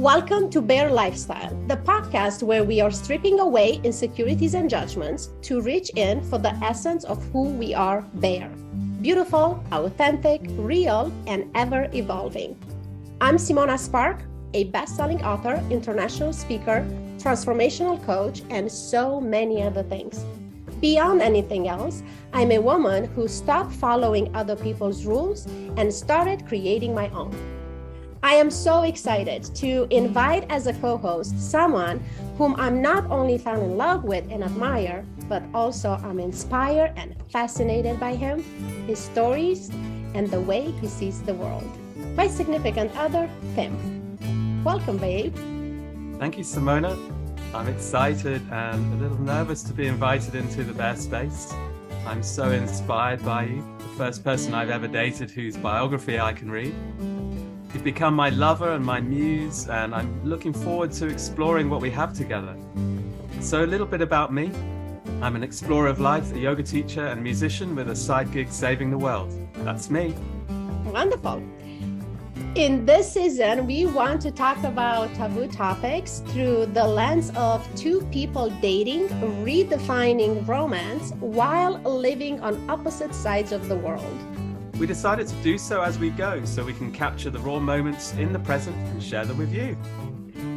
Welcome to Bear Lifestyle, the podcast where we are stripping away insecurities and judgments to reach in for the essence of who we are, Bear. Beautiful, authentic, real, and ever evolving. I'm Simona Spark, a best-selling author, international speaker, transformational coach, and so many other things. Beyond anything else, I'm a woman who stopped following other people's rules and started creating my own. I am so excited to invite as a co-host someone whom I'm not only fell in love with and admire, but also I'm inspired and fascinated by him, his stories, and the way he sees the world. My significant other, Tim. Welcome, babe. Thank you, Simona. I'm excited and a little nervous to be invited into the Bear space. I'm so inspired by you, the first person I've ever dated whose biography I can read. You've become my lover and my muse, and I'm looking forward to exploring what we have together. So a little bit about me. I'm an explorer of life, a yoga teacher and musician with a side gig saving the world. That's me. Wonderful. In this season, we want to talk about taboo topics through the lens of two people dating, redefining romance while living on opposite sides of the world. We decided to do so as we go, so we can capture the raw moments in the present and share them with you.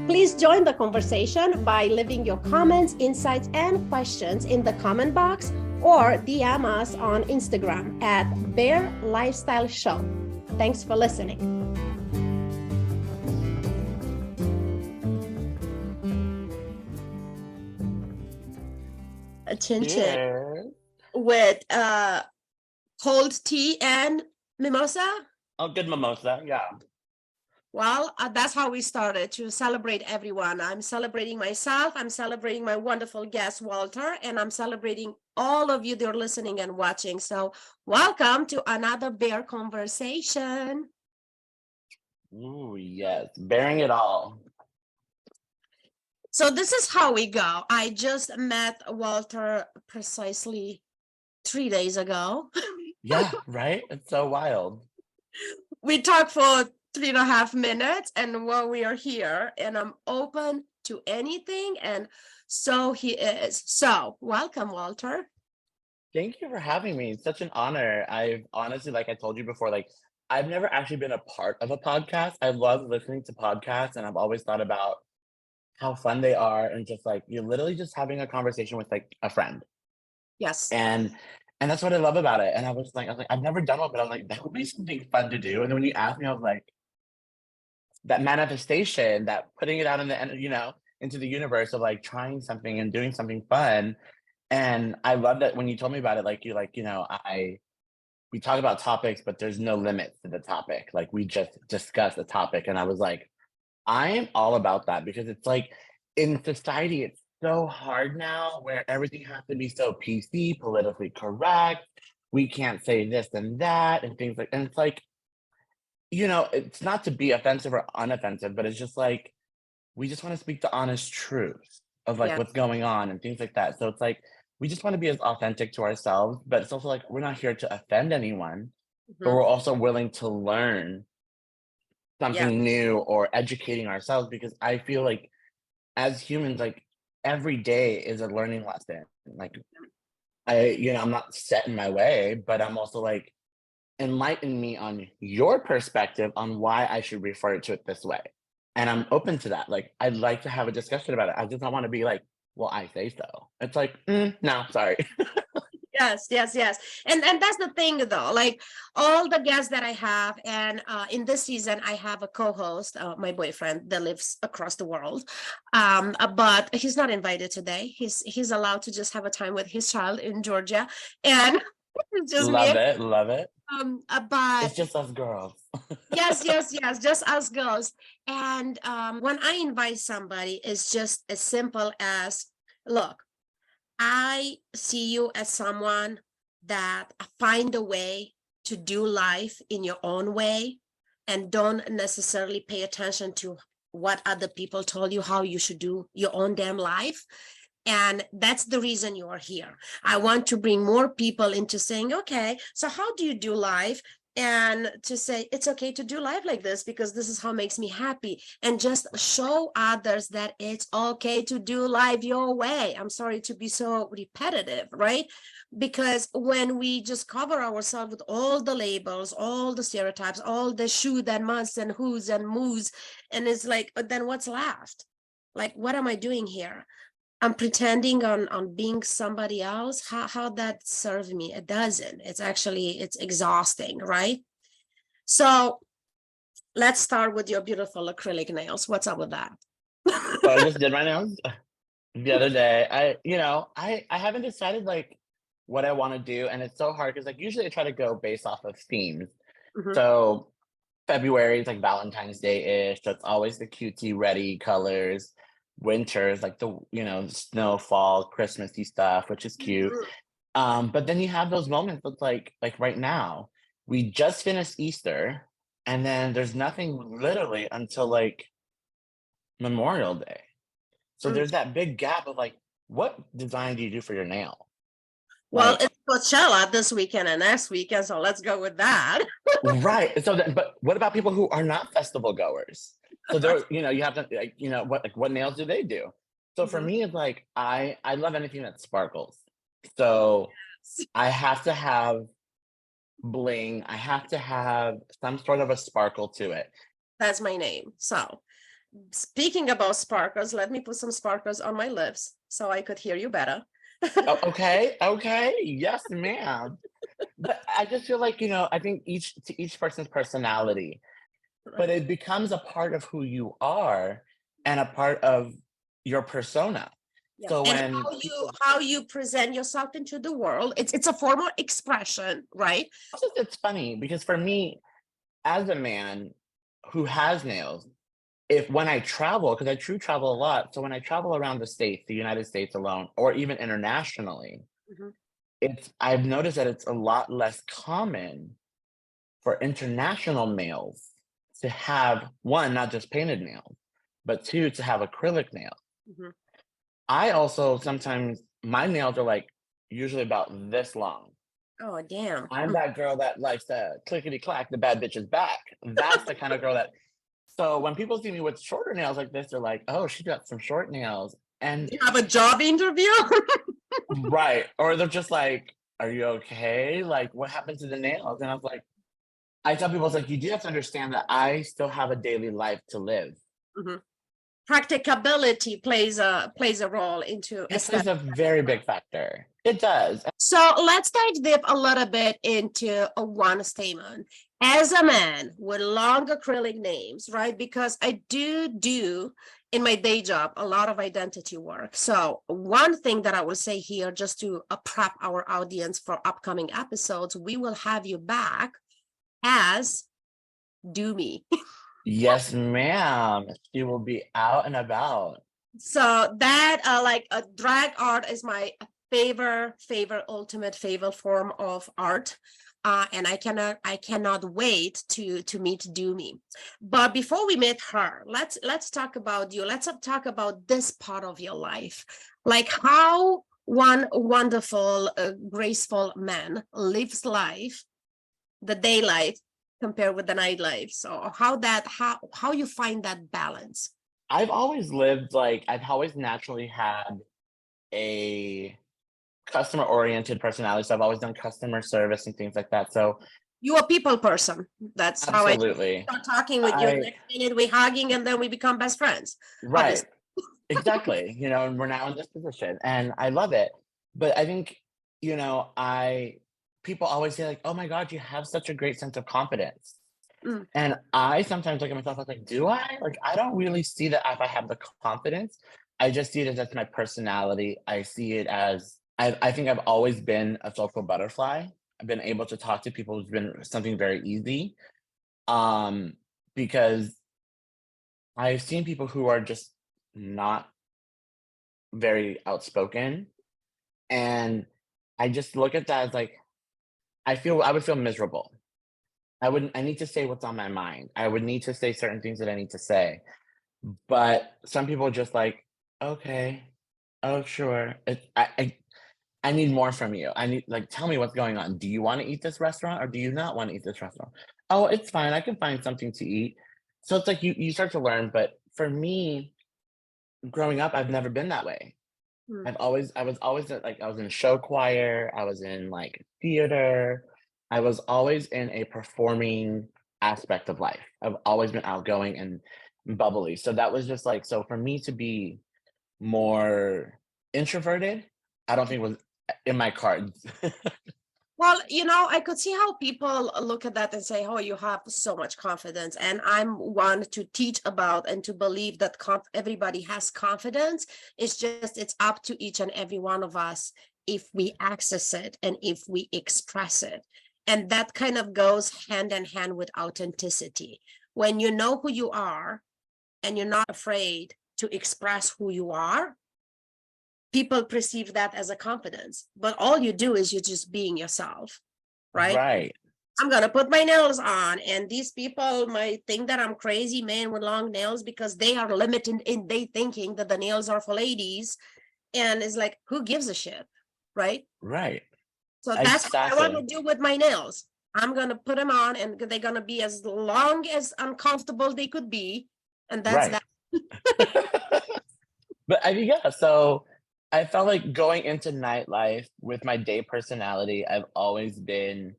Please join the conversation by leaving your comments, insights, and questions in the comment box or DM us on Instagram at Bear Lifestyle Show. Thanks for listening. A chin chin with cold tea and mimosa? Oh, good mimosa, yeah. Well, that's how we started, to celebrate everyone. I'm celebrating myself, I'm celebrating my wonderful guest, Walter, and I'm celebrating all of you that are listening and watching. So welcome to another Bear Conversation. Ooh, yes, bearing it all. So this is how we go. I just met Walter precisely 3 days ago. Yeah, right? It's so wild. We talked for 3.5 minutes, and well, we are here, and I'm open to anything, and so he is. So welcome, Walter. Thank you for having me. It's such an honor. I've honestly, like I told you before, I've never actually been a part of a podcast. I love listening to podcasts, and I've always thought about how fun they are, and just you're literally just having a conversation with a friend. Yes. And that's what I love about it. And I was like, I've never done one, but I'm like, that would be something fun to do. And then when you asked me, I was like, that manifestation, that putting it out in the, into the universe of trying something and doing something fun. And I love that when you told me about it, we talk about topics, but there's no limits to the topic. We just discuss a topic. And I was like, I am all about that, because it's in society, it's so hard now where everything has to be so PC, politically correct. We can't say this and that and things and it's it's not to be offensive or unoffensive, but it's just we just want to speak the honest truth of what's going on and things like that. So it's we just want to be as authentic to ourselves, but it's also we're not here to offend anyone, but we're also willing to learn something new or educating ourselves, because I feel as humans, every day is a learning lesson. I'm not set in my way, but I'm also enlighten me on your perspective on why I should refer to it this way. And I'm open to that. I'd like to have a discussion about it. I just don't want to be well, I say so. It's no, sorry. Yes. And that's the thing, though, all the guests that I have, and in this season, I have a co-host, my boyfriend that lives across the world. But he's not invited today. He's allowed to just have a time with his child in Georgia. And just love it. But it's just us girls. yes, just us girls. And when I invite somebody, it's just as simple as, look, I see you as someone that find a way to do life in your own way and don't necessarily pay attention to what other people told you how you should do your own damn life. And that's the reason you are here. I want to bring more people into saying, okay, so how do you do life? and to say it's okay to do life like this because this is how it makes me happy, and just show others that it's okay to do life your way. I'm sorry to be so repetitive, right? Because when we just cover ourselves with all the labels, all the stereotypes, all the should and must and who's and moves, and it's like, but then what's left? Like, what am I doing here? I'm pretending on being somebody else. How that serve me? It doesn't. It's actually, it's exhausting, right? So let's start with your beautiful acrylic nails. What's up with that? So I just did my nails the other day. I haven't decided like what I want to do, and it's so hard because like usually I try to go based off of themes. Mhm. So February is like Valentine's Day-ish, so it's always the cutesy ready colors. Winter is like the snow, fall, Christmassy stuff, which is cute. But then you have those moments with like right now, we just finished Easter, and then there's nothing literally until like Memorial Day. So Mm. there's that big gap of like, what design do you do for your nail? Well, Like, it's Coachella this weekend and next weekend, so let's go with that. right. So, but what about people who are not festival goers? So there, you have to, like, what nails do they do? So for Mhm. me, it's like I love anything that sparkles. So I have to have bling. I have to have some sort of a sparkle to it. That's my name. So speaking about sparkles, let me put some sparkles on my lips so I could hear you better. Oh, okay, yes, ma'am. But I just feel like I think each person's personality, but Right. it becomes a part of who you are and a part of your persona. Yeah. So And when how you present yourself into the world, it's a form of expression, right? it's funny because for me, as a man who has nails, if when I travel, because I true travel a lot, so when I travel around the states, the United States alone, or even internationally, Mhm. I've noticed that it's a lot less common for international males to have one, not just painted nails, but two, to have acrylic nails. Mhm. I also sometimes my nails are like usually about this long. Oh, damn. I'm that girl that likes to clickety clack, the bad bitch is back. That's the kind of girl that. So when people see me with shorter nails like this, they're like, "Oh, she got some short nails," and You have a job interview? right, or they're just like, "Are you okay? Like, what happened to the nails?" And I was like, I tell people, it's like you do have to understand that I still have a daily life to live. Mhm. Practicability plays a role into It plays aesthetic. a very big factor. It does. So let's dive deep a little bit into a one statement. As a man with long acrylic names, right? Because I do in my day job a lot of identity work. So one thing that I will say here, just to prep our audience for upcoming episodes, we will have you back as Do Me. Yes, ma'am. She will be out and about. So that like a drag art is my favorite ultimate favorite form of art. And I cannot wait to meet Doomy. But before we meet her, let's talk about you. Let's talk about this part of your life, like how one wonderful, graceful man lives life, the day life compared with the night life. So how you find that balance. I've always lived like I've always naturally had a customer oriented personality. So I've always done customer service and things like that. So You a people person. That's how I absolutely. start talking with you. I Next minute we hugging and then we become best friends. right. Obviously. Exactly. And we're now in this position and I love it. But I think, I people always say like, "Oh my God, you have such a great sense of confidence." Mm. And I sometimes look at myself, I was like, do I? Like, I don't really see that if I have the confidence. I just see it as that's my personality. I see it as I think I've always been a social butterfly. I've been able to talk to people who's been something very easy. Because I've seen people who are just not very outspoken. And I just look at that as like, I would feel miserable. I need to say what's on my mind. I would need to say certain things that I need to say. But some people are just like, "Okay. Oh, sure." I need more from you. I need, like, tell me what's going on. Do you want to eat this restaurant or do you not want to eat this restaurant? Oh, it's fine. I can find something to eat. So it's like you start to learn. But for me, growing up, I've never been that way. Mm. I was always like, I was in show choir, I was in like theater, I was always in a performing aspect of life. I've always been outgoing and bubbly. So that was just like, so for me to be more introverted, I don't think was in my cards. Well, I could see how people look at that and say, oh, you have so much confidence. And I'm one to teach about and to believe that everybody has confidence. It's up to each and every one of us if we access it and if we express it. And that kind of goes hand in hand with authenticity. When you know who you are and you're not afraid to express who you are, people perceive that as a confidence, but all you do is you're just being yourself, right? Right. I'm gonna put my nails on, and these people might think that I'm crazy man with long nails because they are limited in they thinking that the nails are for ladies, and it's like, who gives a shit, right? Right. So that's what I want to Exactly. do with my nails. I'm gonna put them on, and they're gonna be as long as uncomfortable they could be, and that's Right. that. But I mean, yeah, so I felt like going into nightlife with my day personality, I've always been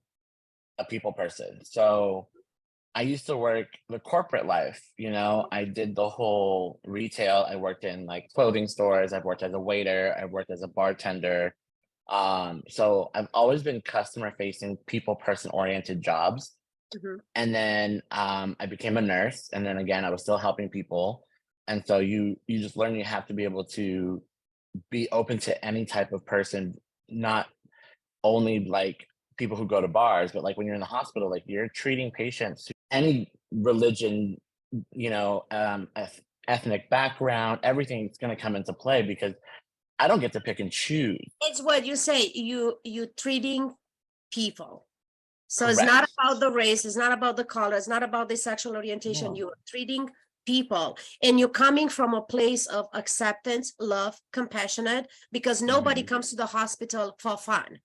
a people person. So I used to work the corporate life, I did the whole retail. I worked in like clothing stores, I've worked as a waiter, I've worked as a bartender. So I've always been customer facing, people person oriented jobs. Mhm. And then I became a nurse, and then again I was still helping people. And so you just learn you have to be able to be open to any type of person, not only like people who go to bars, but like when you're in the hospital, like you're treating patients to any religion, ethnic background, everything's going to come into play because I don't get to pick and choose. It's what you say, you treating people. So it's not Correct. about the race, it's not about the color, it's not about the sexual orientation. No. You're treating people, and you're coming from a place of acceptance, love, compassionate, because nobody Mhm. comes to the hospital for fun.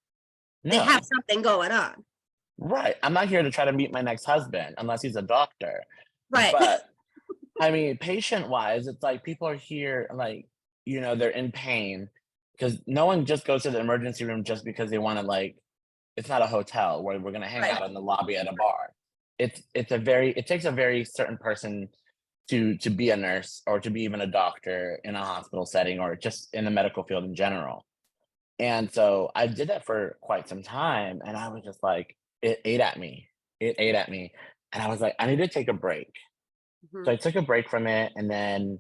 They No. have something going on. Right. I'm not here to try to meet my next husband unless he's a doctor. Right. But I mean, patient wise, it's like people are here, like, they're in pain because no one just goes to the emergency room just because they want to, like, it's not a hotel where we're going to hang Right. out in the lobby at a bar. It takes a very certain person to be a nurse or to be even a doctor in a hospital setting or just in the medical field in general. And so I did that for quite some time, and I was just like, it ate at me. It ate at me. And I was like, I need to take a break. So Mhm. I took a break from it and then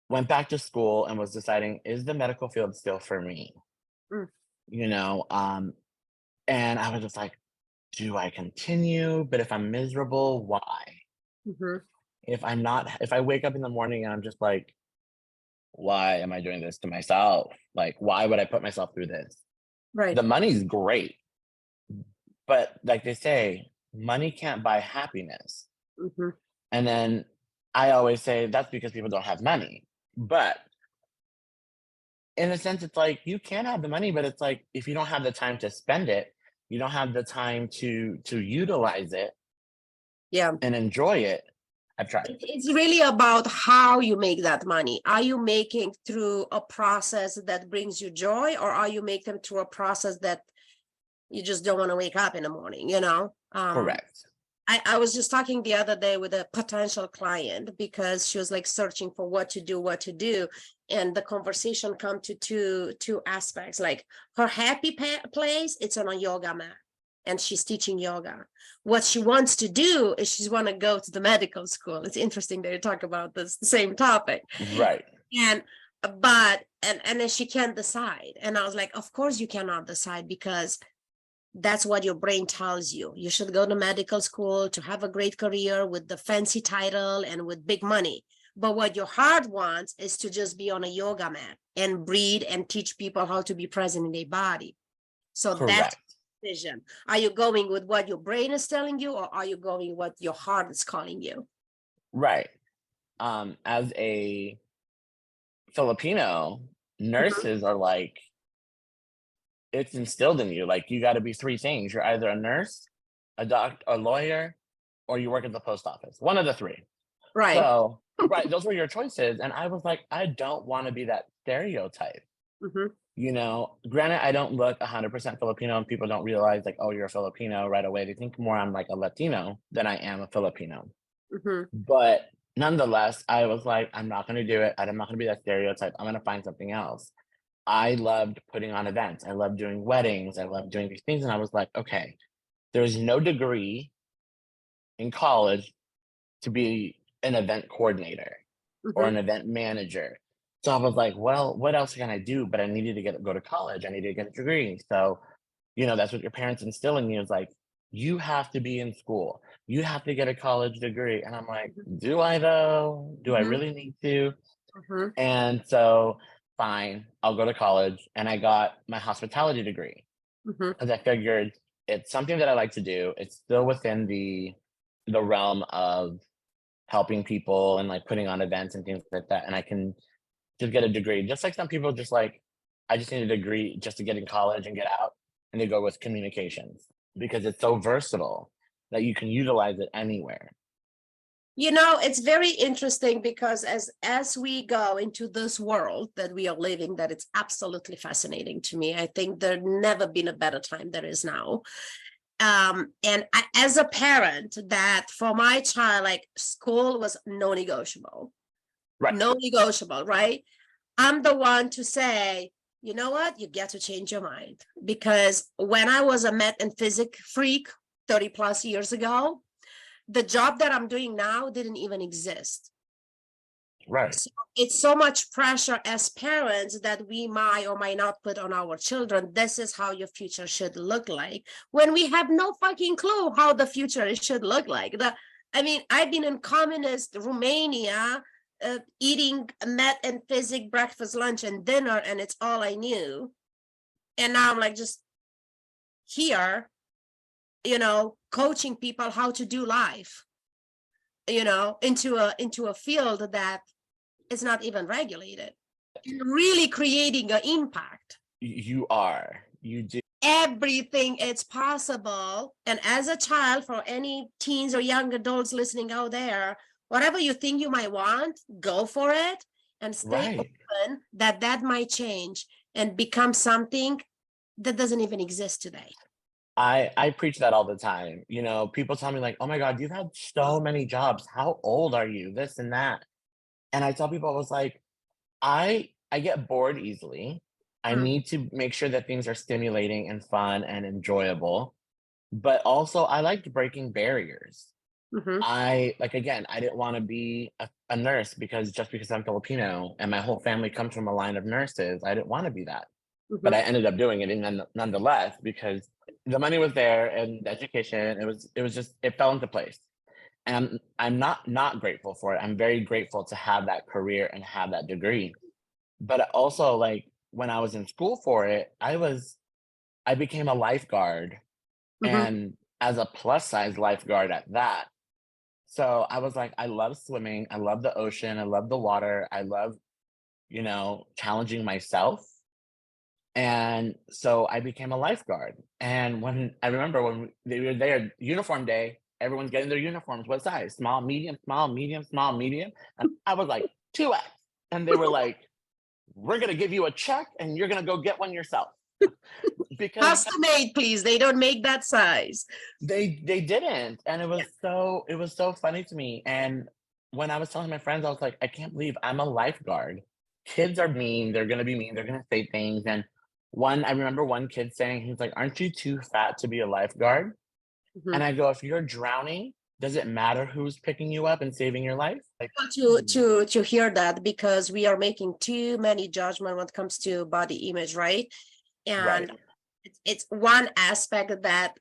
went back to school and was deciding, is the medical field still for me? Mm. You know, um, and I was just like, do I continue? But if I'm miserable, why? Mhm. If I wake up in the morning and I'm just like, why am I doing this to myself? Like, why would I put myself through this? Right. The money's great, but like they say, money can't buy happiness. Mhm. And then I always say that's because people don't have money. But in a sense, it's like you can have the money, but it's like if you don't have the time to spend it, you don't have the time to utilize it Yeah. and enjoy it. I've tried. It's really about how you make that money. Are you making through a process that brings you joy, or are you making them through a process that you just don't want to wake up in the morning, Correct. I was just talking the other day with a potential client because she was like searching for what to do. And the conversation come to two aspects. Like her happy place, it's on a yoga mat. And she's teaching yoga. What she wants to do is she's want to go to the medical school. It's interesting that you talk about this the same topic. Right. And and then she can't decide. And I was like, of course you cannot decide because that's what your brain tells you. You should go to medical school to have a great career with the fancy title and with big money. But what your heart wants is to just be on a yoga mat and breathe and teach people how to be present in their body. So that's Correct. the decision. Are you going with what your brain is telling you, or are you going with what your heart is calling you? Right. As a Filipino, Mhm. nurses are like it's instilled in you. Like, you got to be three things. You're either a nurse, a lawyer, or you work at the post office. One of the three. Right. So, right, those were your choices. And I was like, I don't want to be that stereotype. Mm-hmm. You know, granted, I don't look 100% Filipino, and people don't realize, like, oh, you're a Filipino right away. They think more I'm like a Latino than I am a Filipino. Mm-hmm. But nonetheless, I was like, I'm not going to do it. I'm not going to be that stereotype. I'm going to find something else. I loved putting on events. I loved doing weddings. I loved doing these things. And I was like, okay, there's no degree in college to be an event coordinator or Mm-hmm. an event manager. So I was like, well, what else can I do? But I needed to go to college. I needed to get a degree. So, you know, that's what your parents instill in you, is like, you have to be in school. You have to get a college degree. And I'm like, do I though? Do I Mm-hmm. really need to? Mm-hmm. And so, fine, I'll go to college. And I got my hospitality degree Mm-hmm. because I figured it's something that I like to do. It's still within the realm of helping people and like putting on events and things like that. And I can just get a degree. Just like some people just like, I just need a degree just to get in college and get out, and they go with communications because it's so versatile that you can utilize it anywhere. You know, it's very interesting because as we go into this world that we are living, that it's absolutely fascinating to me. I think there never been a better time there is now. As a parent, that for my child, like, school was non-negotiable. Right. Non-negotiable, right? I'm the one to say, you know what, you get to change your mind. Because when I was a math and physics freak 30 plus years ago, the job that I'm doing now didn't even exist. Right. So it's so much pressure as parents that we might or might not put on our children. This is how your future should look like, when we have no fucking clue how the future should look like. I've been in communist Romania, eating math and physics breakfast, lunch, and dinner, and it's all I knew. And now I'm like, just here, you know, coaching people how to do life, you know, into a field that is not even regulated, and really creating an impact. You do. Everything is possible. And as a child, for any teens or young adults listening out there, whatever you think you might want, go for it, and stay open that might change and become something that doesn't even exist today. I preach that all the time. You know, people tell me like, oh my God, you've had so many jobs. How old are you? This and that. And I tell people, I was like, I get bored easily. I need to make sure that things are stimulating and fun and enjoyable. But also I liked breaking barriers. Mm-hmm. I didn't want to be a nurse because I'm Filipino and my whole family comes from a line of nurses. I didn't want to be that. Mm-hmm. But I ended up doing it nonetheless because the money was there and the education, it fell into place. And I'm not grateful for it. I'm very grateful to have that career and have that degree. But also, like, when I was in school for it, I became a lifeguard, and as a plus size lifeguard at that. So I was like, I love swimming. I love the ocean. I love the water. I love, you know, challenging myself. And so I became a lifeguard. And I remember when they were there, uniform day, everyone's getting their uniforms. What size? Small, medium, small, medium, small, medium. And I was like, 2X. And they were like, we're going to give you a check and you're going to go get one yourself. Because custom made, please. They don't make that size. They didn't. And it was so funny to me. And when I was telling my friends, I was like, I can't believe I'm a lifeguard. Kids are mean. They're going to be mean. They're going to say things. And I remember one kid saying, he's like, aren't you too fat to be a lifeguard? And I go, if you're drowning, does it matter who's picking you up and saving your life? Like, to hear that, because we are making too many judgments when it comes to body image, right? And it's one aspect that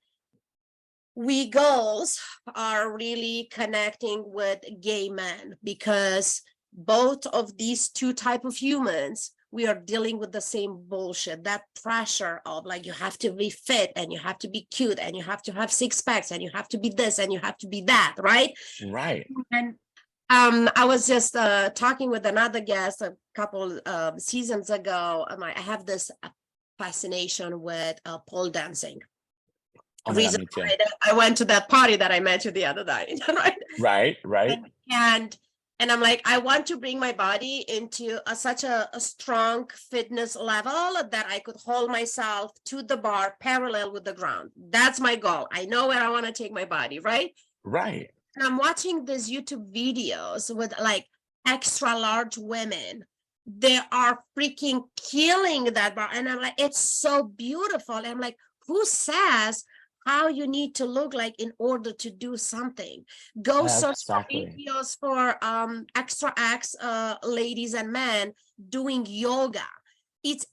we girls are really connecting with gay men, because both of these two type of humans, we are dealing with the same bullshit, that pressure of like, you have to be fit and you have to be cute and you have to have 6 packs and you have to be this and you have to be that, right? Right. And I was just talking with another guest a couple seasons ago. I have this fascination with pole dancing. Oh my God, Reason me too. why I went to that party that I met you the other night, right? Right. And I'm like, I want to bring my body into such a strong fitness level that I could hold myself to the bar parallel with the ground. That's my goal. I know where I want to take my body, right? Right. And I'm watching these YouTube videos with like extra large women. They are freaking killing that bar. And I'm like, it's so beautiful. And I'm like, who says how you need to look like in order to do something? Go search for Exactly. videos for extra X ladies and men doing yoga. It's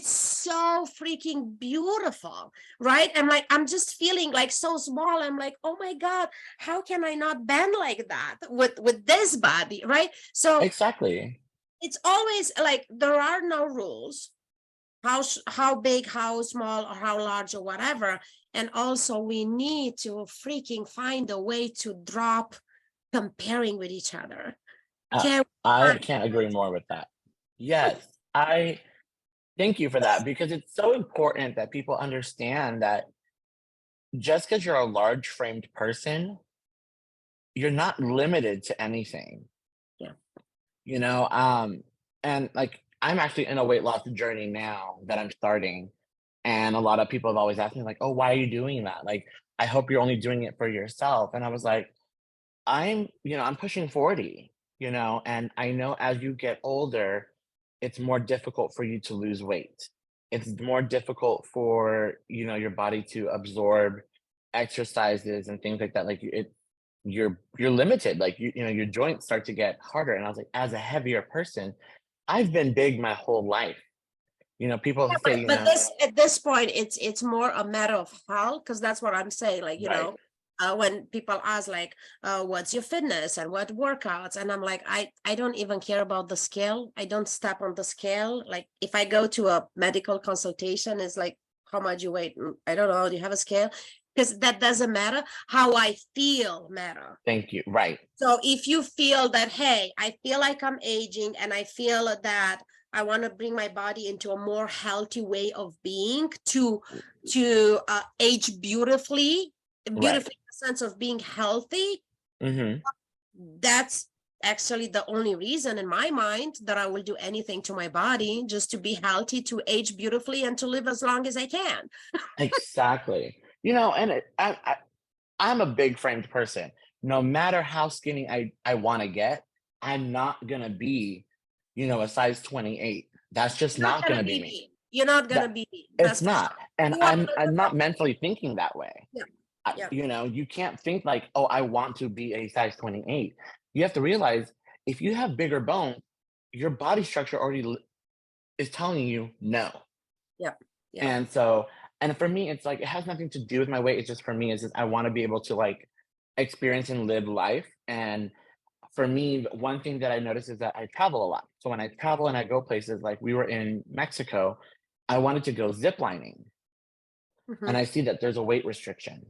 so freaking beautiful, right? I'm like, I'm just feeling like so small. I'm like, oh my God, how can I not bend like that with this body, right? So Exactly. it's always like there are no rules, how big, how small, or how large, or whatever. And also we need to freaking find a way to drop comparing with each other. Can I can't agree more with that. Yes, I thank you for that, because it's so important that people understand that just because you're a large framed person, you're not limited to anything. Yeah. You know, and like I'm actually in a weight loss journey now that I'm starting. And a lot of people have always asked me, like, oh, why are you doing that? Like, I hope you're only doing it for yourself. And I was like, I'm pushing 40, and I know as you get older, it's more difficult for you to lose weight. It's more difficult for, your body to absorb exercises and things like that. Like you're limited. Like your joints start to get harder. And I was like, as a heavier person, I've been big my whole life. People say, but this at this point it's more a matter of health, because that's what I'm saying, like right, when people ask like what's your fitness and what workouts, and I'm like, I don't even care about the scale. I don't step on the scale. Like if I go to a medical consultation, it's like, how much you weigh? I don't know, do you have a scale? Because that doesn't matter. How I feel matter. thank you, right, So if you feel that, hey, I feel like I'm aging and I feel that I want to bring my body into a more healthy way of being to age beautifully in right. the sense of being healthy, Hmm. that's actually the only reason in my mind that I will do anything to my body, just to be healthy, to age beautifully, and to live as long as I can. Exactly. And I'm a big framed person. No matter how skinny I want to get, I'm not gonna be, a size 28. That's just You're not not gonna gonna be be me. me. You're not gonna That be me. it's That's for not. sure. And You are I'm not mentally thinking that way. yeah, yeah. You can't think like, oh, I want to be a size 28. You have to realize if you have bigger bones, your body structure already is telling you no. Yeah. Yeah. And so, and for me, it's like it has nothing to do with my weight. It's just for me, it's just I want to be able to like experience and live life. And for me, one thing that I notice is that I travel a lot. So when I travel and I go places, like we were in Mexico, I wanted to go zip lining, and Mhm. I see that there's a weight restriction.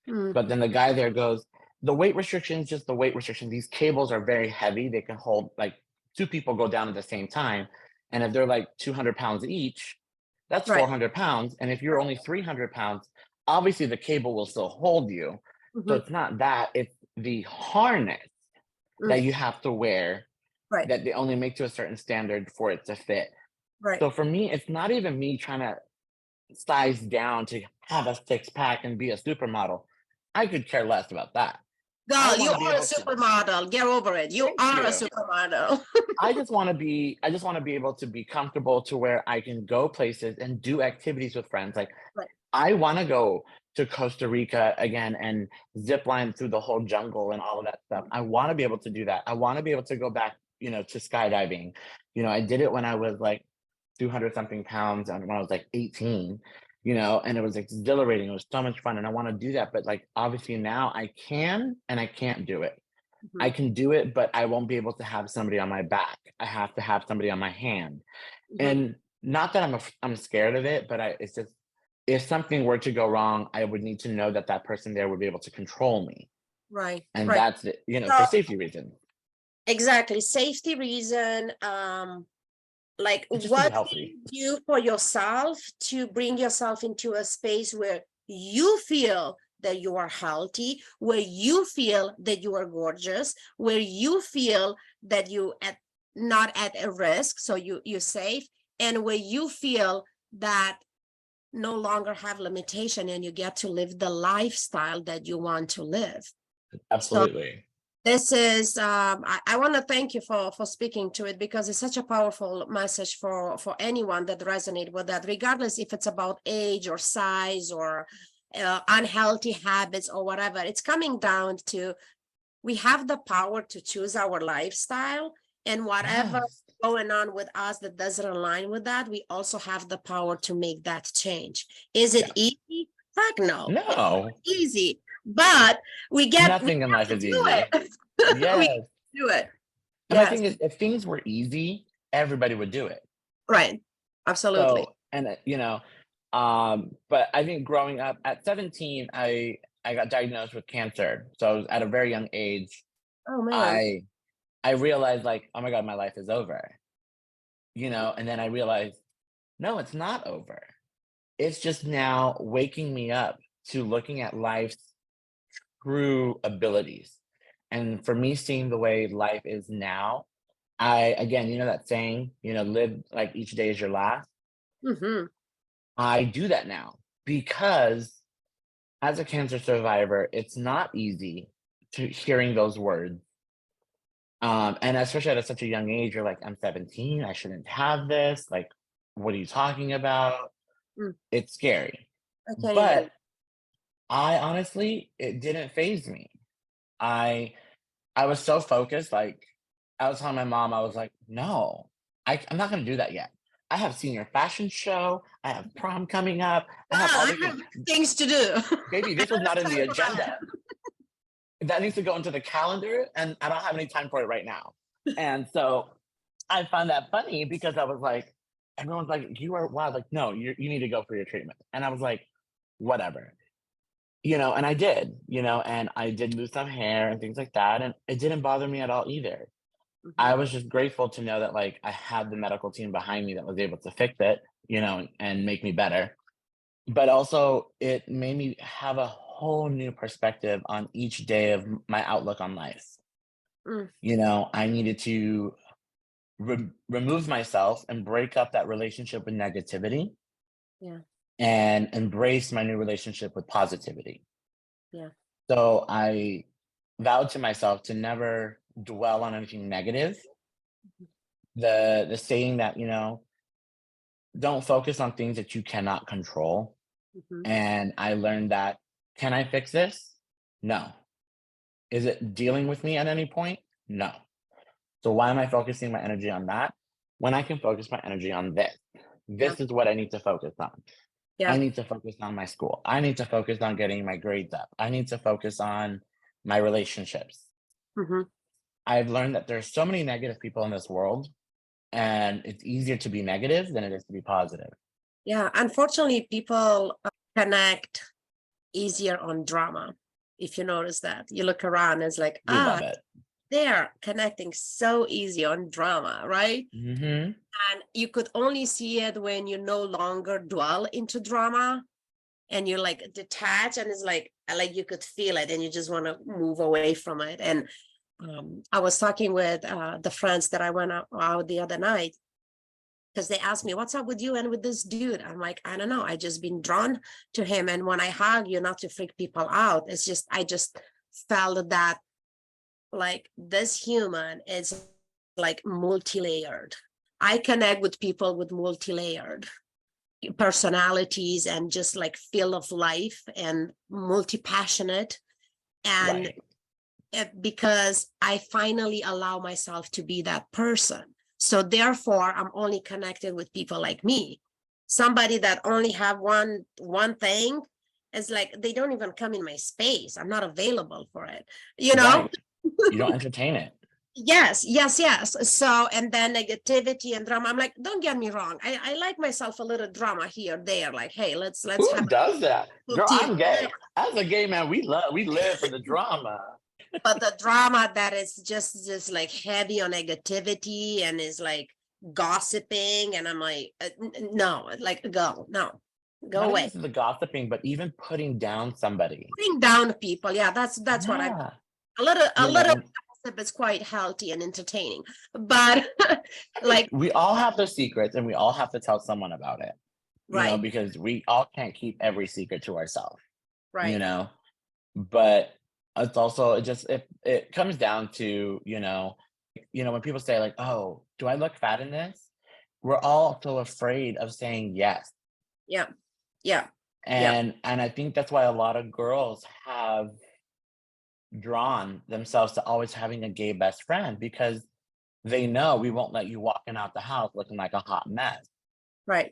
But Mhm. then the guy there goes, the weight restriction is just the weight restriction. These cables are very heavy. They can hold like two people go down at the same time. And if they're like 200 pounds each, that's Right. 400 pounds. And if you're only 300 pounds, obviously the cable will still hold you. So Mhm. it's not that, it's the harness that Mm. you have to wear Right. that they only make to a certain standard for it to fit. Right. So for me, it's not even me trying to size down to have a six pack and be a supermodel. I could care less about that. I Girl, you want to be are a able to. supermodel. Get over it. You Thank are a you. supermodel. I just want to be able to be comfortable to where I can go places and do activities with friends. Like Right. I want to go to Costa Rica again and zip line through the whole jungle and all of that stuff. I want to be able to do that. I want to be able to go back, to skydiving. I did it when I was like 200 something pounds and when I was like 18, and it was exhilarating. It was so much fun. And I want to do that. But like, obviously now I can and I can't do it. I Mhm. can do it, but I won't be able to have somebody on my back. I have to have somebody on my hand. Mhm. And not that I'm scared of it, but it's just if something were to go wrong, I would need to know that that person there would be able to control me. Right. And Right. that's it, for So safety reasons. exactly, safety reason. Like, just to be what healthy. you do for yourself to bring yourself into a space where you feel that you are healthy, where you feel that you are gorgeous, where you feel that you not at a risk, so you're safe, and where you feel that no longer have limitation and you get to live the lifestyle that you want to live. Absolutely. This is I want to thank you for speaking to it, because it's such a powerful message for anyone that resonate with that, regardless if it's about age or size or unhealthy habits or whatever. It's coming down to, we have the power to choose our lifestyle, and whatever Yes. going on with us that doesn't align with that, we also have the power to make that change. Is it easy? Heck no. No. It's easy, but we Nothing in have life to is do easy. it. We Yes. do it. And my Yes, thing is, if things were easy, everybody would do it. right. Absolutely. So, and but I think growing up at 17, I got diagnosed with cancer. So I was at a very young age. Oh man. I realized, like, oh my God, my life is over. And then I realized, no, it's not over. It's just now waking me up to looking at life's true abilities. And for me, seeing the way life is now, again, that saying, live like each day is your last. Mm-hmm. I do that now because as a cancer survivor, it's not easy to hearing those words. And especially at such a young age, you're like, I'm 17, I shouldn't have this. Like, what are you talking about? Mm. It's scary. I can't even. But I honestly, it didn't phase me. I I was so focused, like, I was telling my mom, I was like, "No, I'm not gonna do that yet. I have senior fashion show, I have prom coming up, I have all I these things." have things to do. Baby, this was not in the agenda. That needs to go into the calendar, and I don't have any time for it right now. And so, I found that funny because I was like, everyone's like, "You are wild." Like, "No, you need to go for your treatment." And I was like, "Whatever." And I did, and I did lose some hair and things like that, and it didn't bother me at all either. I Mhm. was just grateful to know that, like, I had the medical team behind me that was able to fix it, and make me better. But also, it made me have a whole new perspective on each day of my outlook on life. Mm. I needed to remove myself and break up that relationship with negativity Yeah. and embrace my new relationship with positivity. Yeah. So I vowed to myself to never dwell on anything negative. The saying that, don't focus on things that you cannot control. Mhm. And I learned that, can I fix this? No. Is it dealing with me at any point? No. So why am I focusing my energy on that when I can focus my energy on this? Yeah. This is what I need to focus on. I Yeah. need to focus on my school. I need to focus on getting my grades up. I need to focus on my relationships. Mhm. I've learned that there's so many negative people in this world, and it's easier to be negative than it is to be positive. Yeah. Unfortunately, people connect easier on drama. If you notice that, you look around, it's like, We love it. they're connecting so easy on drama, right? Hmm. And you could only see it when you no longer dwell into drama and you're like detached, and it's like you could feel it and you just want to move away from it. And I was talking with the friends that I went out the other night, because they asked me, what's up with you and with this dude? I'm like, I don't know, I just been drawn to him, and when I hug you, not to freak people out, it's just I just felt that, like, this human is like multi-layered. I connect with people with multi-layered personalities and just like feel of life and multi-passionate. And Right. because I finally allow myself to be that person. So therefore, I'm only connected with people like me. Somebody that only have one thing, is like they don't even come in my space. I'm not available for it, you know? Right. You don't entertain it. Yes, yes, yes. So, and then negativity and drama. I'm like, don't get me wrong. I like myself a little drama here, there. Like, hey, let's Who have does that? a Girl, tea. I'm gay. As a gay man, we live for the drama. But the drama that is just like heavy on negativity and is like gossiping, and I'm like, no, like go Not even away. just the gossiping, but even putting down somebody. Putting down people, yeah, that's what I Yeah. a little You know, gossip is quite healthy and entertaining, but like we all have those secrets and we all have to tell someone about it, you know, right, because we all can't keep every secret to ourselves, you right, know. But it's also it comes down to, when people say like, "Oh, do I look fat in this?" We're all so afraid of saying yes. yeah, yeah, yeah, And I think that's why a lot of girls have drawn themselves to always having a gay best friend, because they know we won't let you walking out the house looking like a hot mess. right,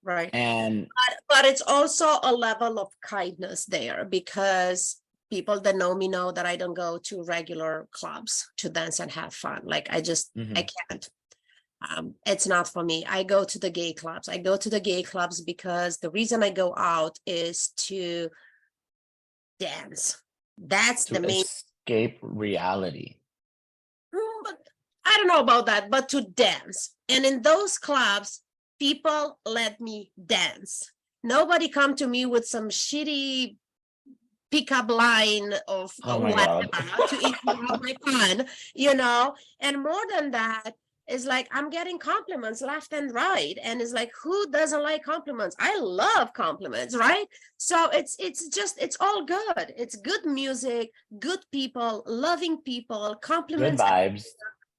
right. And But it's also a level of kindness there, because people that know me know that I don't go to regular clubs to dance and have fun. Like I mhm, can't. It's not for me. I go to the gay clubs. I go to the gay clubs because the reason I go out is to dance. That's to the main. escape reality. But I don't know about that, but to dance. And in those clubs, people let me dance. Nobody come to me with some shitty pickup line of Oh my god. whatever to interrupt my fun, you know. And more than that, is like I'm getting compliments left and right, and it's like, who doesn't like compliments? I love compliments, right? So it's all good. It's good music, good people, loving people, Good compliments, vibes.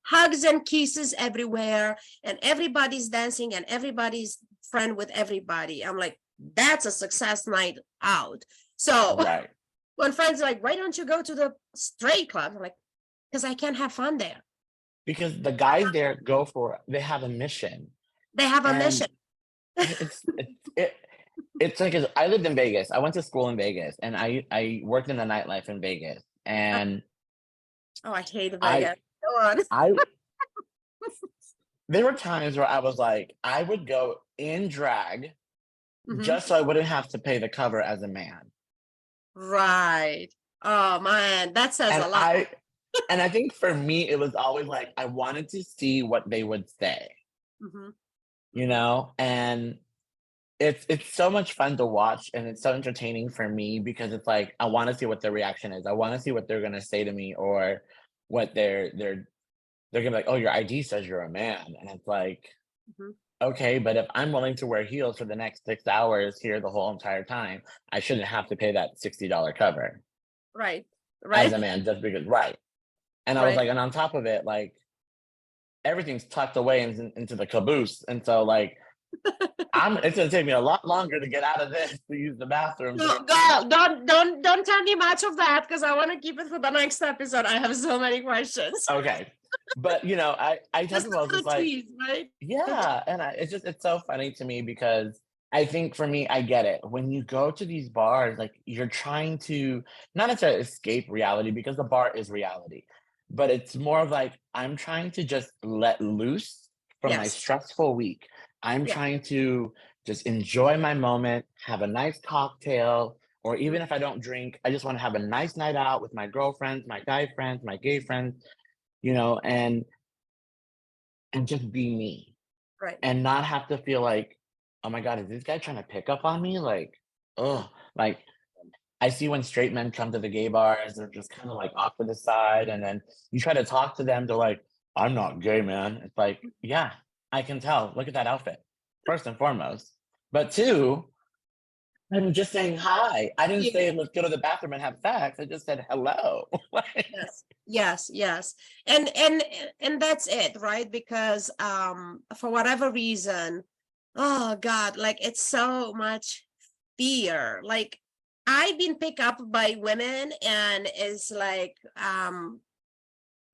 hugs and kisses everywhere, and everybody's dancing and everybody's friend with everybody. I'm like, that's a success night out. So Right. when friends are like, why don't you go to the straight club? I'm like, because I can't have fun there. Because the guys there they have a mission. They have a And mission. it's like, I lived in Vegas. I went to school in Vegas and I worked in the nightlife in Vegas. And Oh, I hate I Vegas. Go on. I there were times where I was like, I would go in drag Mhm. just so I wouldn't have to pay the cover as a man. Right. Oh man, that says And a lot. I think for me, it was always like I wanted to see what they would say, Mhm. you Mhm. know? And it's so much fun to watch and it's so entertaining for me because it's like I want to see what their reaction is. I want to see what they're gonna say to me or what they're gonna be like, oh, your ID says you're a man. And it's like, Mhm. okay, but if I'm willing to wear heels for the next 6 hours here the whole entire time, I shouldn't have to pay that $60 cover Right. as Right. a man just because, right. And I was Right. like, and on top of it, like everything's tucked away into the caboose. And so like it's gonna take me a lot longer to get out of this to use the bathroom. No, girl, don't tell me much of that, because I want to keep it for the next episode. I have so many questions. Okay. But I talk Just a about little just like, tease, right? yeah, and it's so funny to me because I think for me, I get it. When you go to these bars, like you're trying to not necessarily escape reality because the bar is reality, but it's more of like I'm trying to just let loose from my Yes. stressful week. I'm Yeah. trying to just enjoy my moment, have a nice cocktail, or Mhm. even if I don't drink, I just want to have a nice night out with my girlfriends, my guy friends, my gay friends, and just be me Right. and not have to feel like, "Oh my god, is this guy trying to pick up on me?" Like, oh, like, I see when straight men come to the gay bars, they're just kinda, like, off to the side, and then you try to talk to them, they're like, "I'm not gay, man." It's like, "Yeah, I can tell. Look at that outfit." First and foremost. But 2, I'm just saying hi. I didn't Yeah. say, "Let's go to the bathroom and have sex." I just said, "Hello." Like Yes, yes, yes. And that's it, right? Because for whatever reason, oh God, like it's so much fear. Like I've been picked up by women, and it's like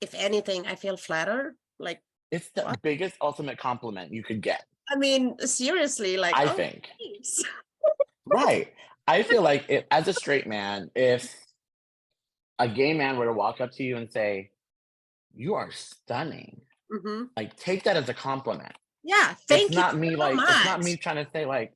if anything, I feel flattered. Like it's the what? biggest ultimate compliment you could get, I mean, seriously, like, I oh, think. thanks. Right. I feel like as a straight man, if a gay man were to walk up to you and say, "You are stunning," Mhm. like take that as a compliment. Yeah, It's thank you not me so like it's not me much. trying to say like,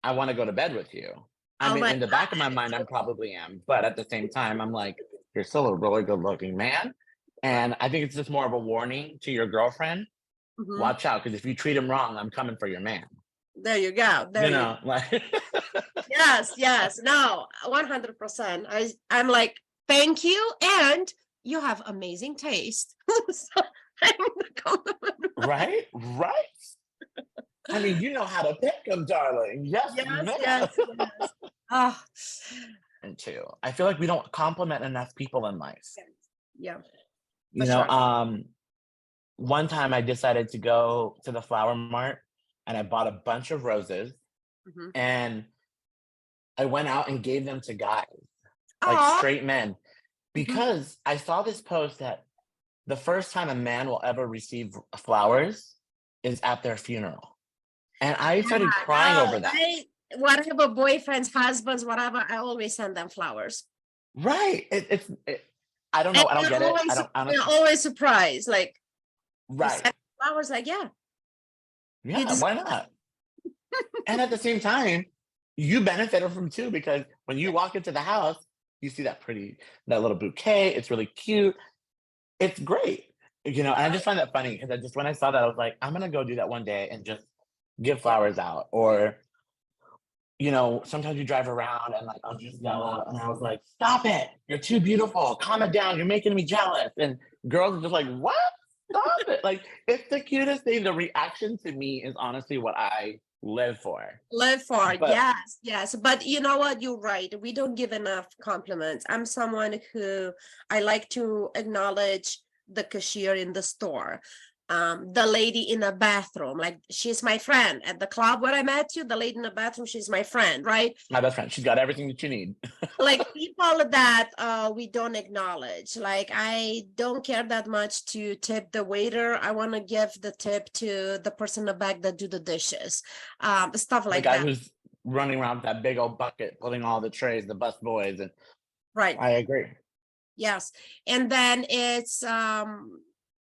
"I want to go to bed with you." I Oh mean, my in the back of my God. mind, I'm probably am, but at the same time, I'm like, "You're still a really good looking man." And I think it's just more of a warning to your girlfriend Mhm. watch out, because if you treat him wrong, I'm coming for your man. There you go. There You you go. know, like Yes. No, 100%. I'm like, thank you, and you have amazing taste. So, I'm the compliment. right. I mean, you know how to pick them, darling. Yes, ma'am. Yes. Oh, And too, I feel like we don't compliment enough people in life. yeah, for You know, sure. one time I decided to go to the flower mart and I bought a bunch of roses Mhm. and I went out and gave them to guys, like Aw. straight men, Mhm. because I saw this post that the first time a man will ever receive flowers is at their funeral. And I started crying over No, that. whatever boyfriends, husbands, whatever, I always send them flowers. Right. I don't And know. I don't get it. I don't they're honestly. always surprised. Like, you Right. send flowers, like, yeah, you Yeah. deserve. Why not? And at the same time, you benefited from too, because when you walk into the house, you see that little bouquet. It's really cute. It's great. You know, and I just find that funny because when I saw that, I was like, I'm gonna go do that one day and just give Yeah. flowers out. Or, you know, sometimes you drive around and like I'll just yell out and I was like, stop it. You're too beautiful. Calm it down. You're making me jealous. And girls are just like, what? Stop it. Like, it's the cutest thing. The reaction to me is honestly what I live for. Live for, But yes. But you know what? You're right. We don't give enough compliments. I'm someone who I like to acknowledge the cashier in the store, the lady in the bathroom. Like, she's my friend at the club where I met you. The lady in the bathroom, she's my friend, right? my best friend, she's got everything that you need. Like, people that we don't acknowledge. Like, I don't care that much to tip the waiter. I want to give the tip to the person in the back that do the dishes, stuff The like guy that. who's running around with that big old bucket, putting all the trays, the bus boys, and Right. I agree. Yes. And then it's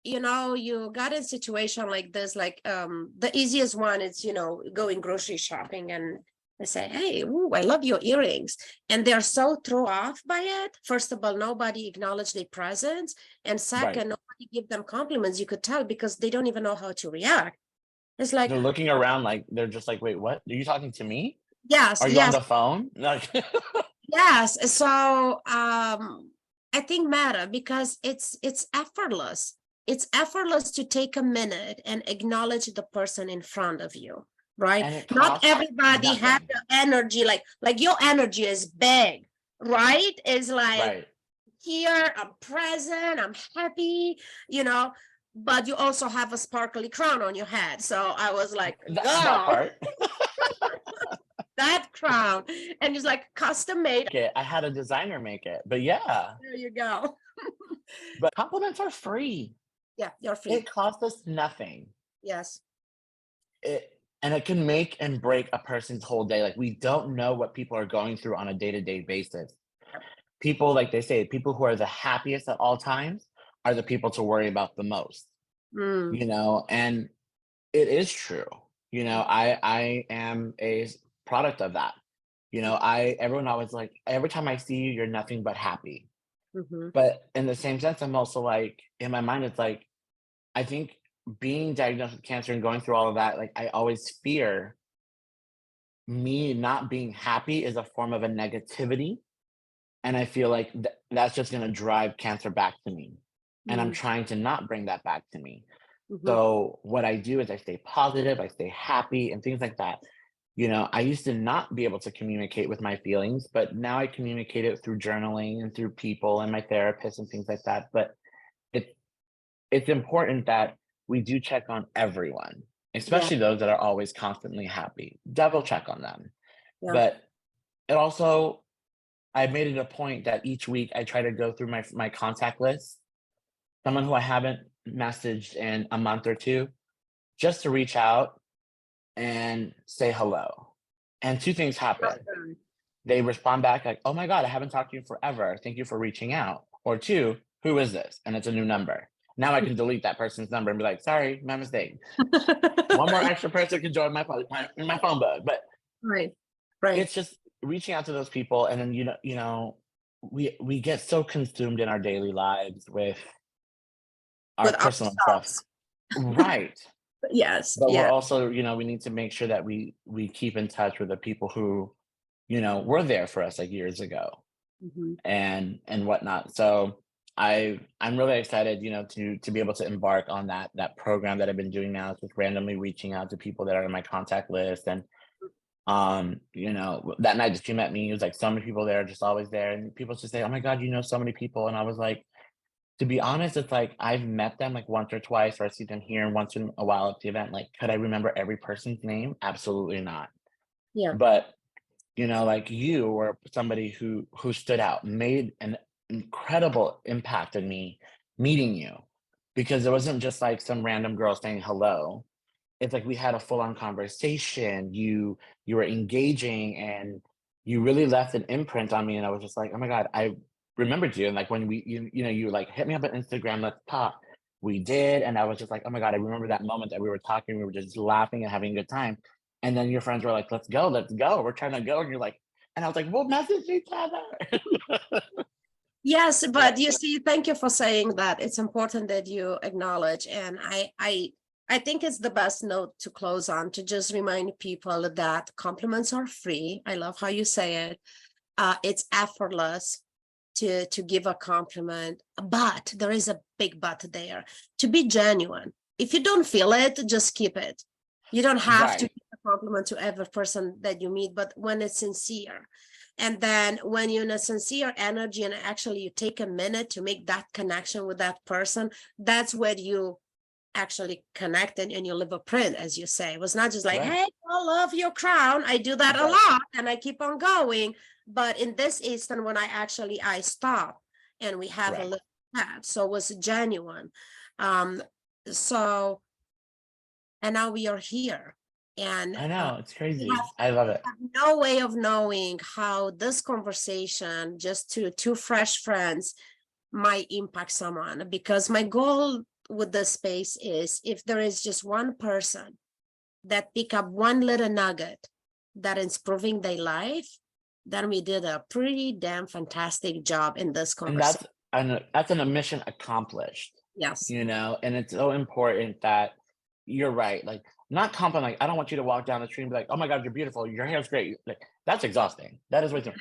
you got a situation like this, like the easiest one is, going grocery shopping and they say, hey, ooh, I love your earrings. And they're so thrown off by it. First of all, nobody acknowledge their presence. And second, Right. nobody give them compliments. You could tell because they don't even know how to react. It's like, They're looking around like they're just like, wait, what? Are you talking to me? yes, Are you on the phone? Like yes. So I think matter because it's effortless. It's effortless to take a minute and acknowledge the person in front of you, right? and it Not costs everybody has nothing. the energy, like your energy is big, right? It's like, Right. here, I'm present, I'm happy, but you also have a sparkly crown on your head. So I was like, That girl, part. that crown. And it's like custom made. I had a designer make it, but yeah. There you go. But compliments are free. Yeah, you're free. It costs us nothing. Yes. And it can make and break a person's whole day. Like, we don't know what people are going through on a day-to-day basis. People, like they say, people who are the happiest at all times are the people to worry about the most. Mm. And it is true. I am a product of that. Everyone always like, every time I see you, you're nothing but happy. Mm-hmm. But in the same sense, I'm also like, in my mind, it's like, I think being diagnosed with cancer and going through all of that, like, I always fear me not being happy is a form of a negativity. And I feel like that's just going to drive cancer back to me. And I'm trying to not bring that back to me. Mm-hmm. So what I do is I stay positive, I stay happy, and things like that. I used to not be able to communicate with my feelings, but now I communicate it through journaling and through people and my therapist and things like that. But it's important that we do check on everyone, especially those that are always constantly happy. Double check on them. Yeah. But it also, I made it a point that each week I try to go through my contact list, someone who I haven't messaged in a month or two, just to reach out and say hello. And two things happen. They respond back like, oh my God, I haven't talked to you forever. Thank you for reaching out. Or two, who is this? And it's a new number. Now I can delete that person's number and be like, sorry, my mistake. One more extra person can join my phone book. But right. it's just reaching out to those people. And then, we get so consumed in our daily lives with our personal stuff. Right. Yes. But we're Yeah. also, we need to make sure that we keep in touch with the people who, were there for us like years ago Mhm. and whatnot. So I'm really excited, to be able to embark on that program that I've been doing now, just randomly reaching out to people that are in my contact list. And that night that you met me, it was like so many people there, just always there. And people just say, "Oh my God, you know so many people." And I was like, to be honest, it's like I've met them like once or twice, or I see them here once in a while at the event. Like, could I remember every person's name? Absolutely not. Yeah. But like you were somebody who stood out, made an incredible impact on me meeting you, because it wasn't just like some random girl saying hello. It's like we had a full-on conversation. You were engaging, and you really left an imprint on me, and I was just like, "Oh my God, I remembered you." And like when you like hit me up on Instagram, let's talk. We did, and I was just like, "Oh my God, I remember that moment that we were talking, we were just laughing and having a good time." And then your friends were like, let's go, we're trying to go." And you're like, and I was like, "We'll message each other." Yes, but you see, thank you for saying that. It's important that you acknowledge, and I think it's the best note to close on, to just remind people that compliments are free. I love how you say it. It's effortless to give a compliment, but there is a big but there. To be genuine, if you don't feel it, just keep it. You don't have to Right. give a compliment to every person that you meet, but when it's sincere. And then when you're in a sincere energy and actually you take a minute to make that connection with that person, that's where you actually connected and you leave a print, as you say. It was not just like, Right. "Hey, I love your crown." I do that a Right. lot and I keep on going. But in this instant, when I stop and we have a Correct. little chat, so it was genuine. Um, so, and now we are here. And I know, it's we crazy. I love it. have no way of knowing how this conversation, just to two fresh friends, might impact someone. Because my goal with this space is, if there is just one person that pick up one little nugget that is improving their life, then we did a pretty damn fantastic job in this And conversation. that's a mission accomplished. Yes. And it's so important that you're right. Like, not compliment, like, I don't want you to walk down the street and be like, "Oh my God, you're beautiful. Your hair's great." Like, that's exhausting. That is way too.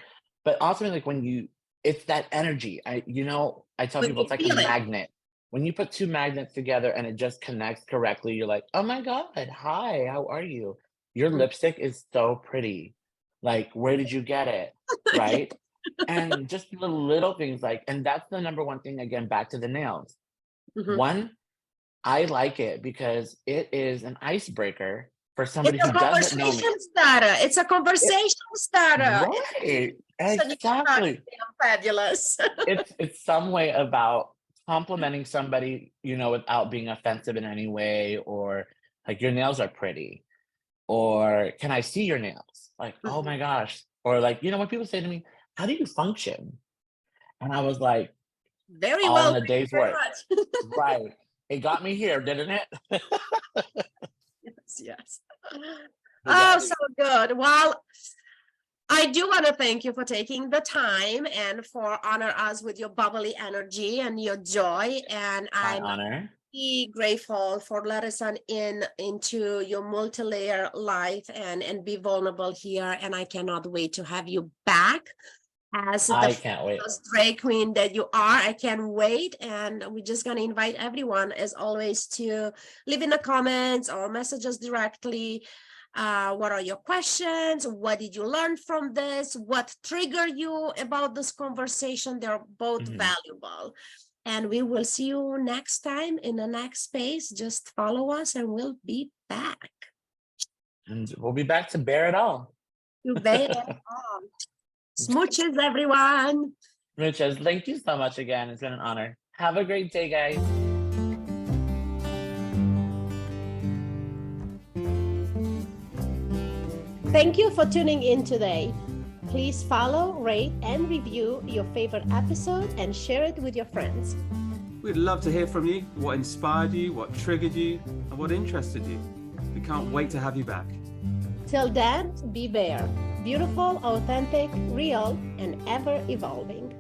But ultimately, like it's that energy. I tell When people you it's like a feel it. magnet. When you put two magnets together and it just connects correctly, you're like, "Oh my God, hi, how are you? Your lipstick is so pretty. Like, where did you get it?" Yeah. Right? And just the little things, like, and that's the number one thing, again, back to the nails. Mhm. One, I like it because it is an icebreaker for somebody It's a who doesn't know me. conversation starter. It's a It conversation starter. Right, So you are exactly. fabulous. It's some way about complimenting somebody, without being offensive in any way, or like, "Your nails are pretty," or, "Can I see your nails?" Like, "Oh Mhm. my gosh." Or like, when people say to me, "How do you function?" And I was like, Very all well. in a Thank you day's very work. much. Right. It got me here, didn't it? Yes, yes. But Oh, yes, so good. Well, I do want to thank you for taking the time and for honor us with your bubbly energy and your joy. And my I'm honor. be grateful for letting us into your multi-layer life and be vulnerable here. And I cannot wait to have you back as the I can't wait. fabulous drag queen that you are. I can't wait. And we're just going to invite everyone, as always, to leave in the comments or message us directly. What are your questions? What did you learn from this? What triggered you about this conversation? They're both Mhm. valuable. And we will see you next time in the next space. Just follow us and we'll be back. And we'll be back to bear it all. You bet. Smooches, everyone. Riches, thank you so much again. It's been an honor. Have a great day, guys. Thank you for tuning in today. Please follow, rate, and review your favorite episode and share it with your friends. We'd love to hear from you, what inspired you, what triggered you, and what interested you. We can't wait to have you back. Till then, be Bear. Beautiful, authentic, real, and ever evolving.